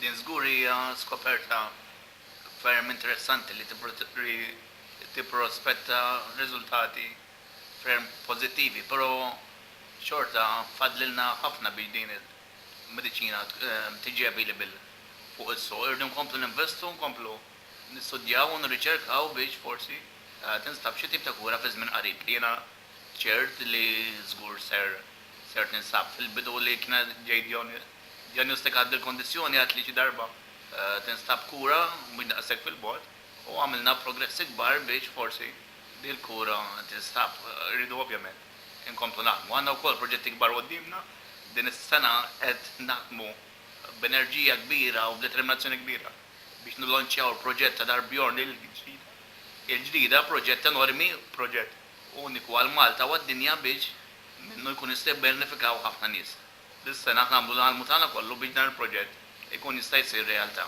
din żgur hija skoperta ferm interessanti li tipprospetta riżultati ferm pożittivi, però xorta fadlilna ħafna biex din il-mediċina tiġi available fuq is-suq. Irdu nkomplu ninvestu, nkomplu nistudjaw u nirriċerkaw biex forsi tinstab xi tip ta' kura fi żmien qarib. Jiena ċert li żgur ser tinsab fil-bidu li kiena ġej diagnostikat bil-kondizzjoni għat li xi darba tinstab kura minn daqshekk fil-bord u għamilna progressi kbar biex forsi din kura tinstab. Irridu ovvjament inkomplu naħdmu. Għandna wkoll proġetti kbar qudiemna din is-sena qed naħdmu b'enerġija kbira u b'determinazzjoni kbira biex nilonċjaw il-proġett ta' Darbjorn il-ġdida, proġett enormi, proġett uniku għal Malta u għad-dinja biex minnu jkun jista' jibbenefikaw ħafna nies. Dis-sena nagħmlu l-għalmu tagħna kollu biex dan il-proġett ikun jista' jsir realtà.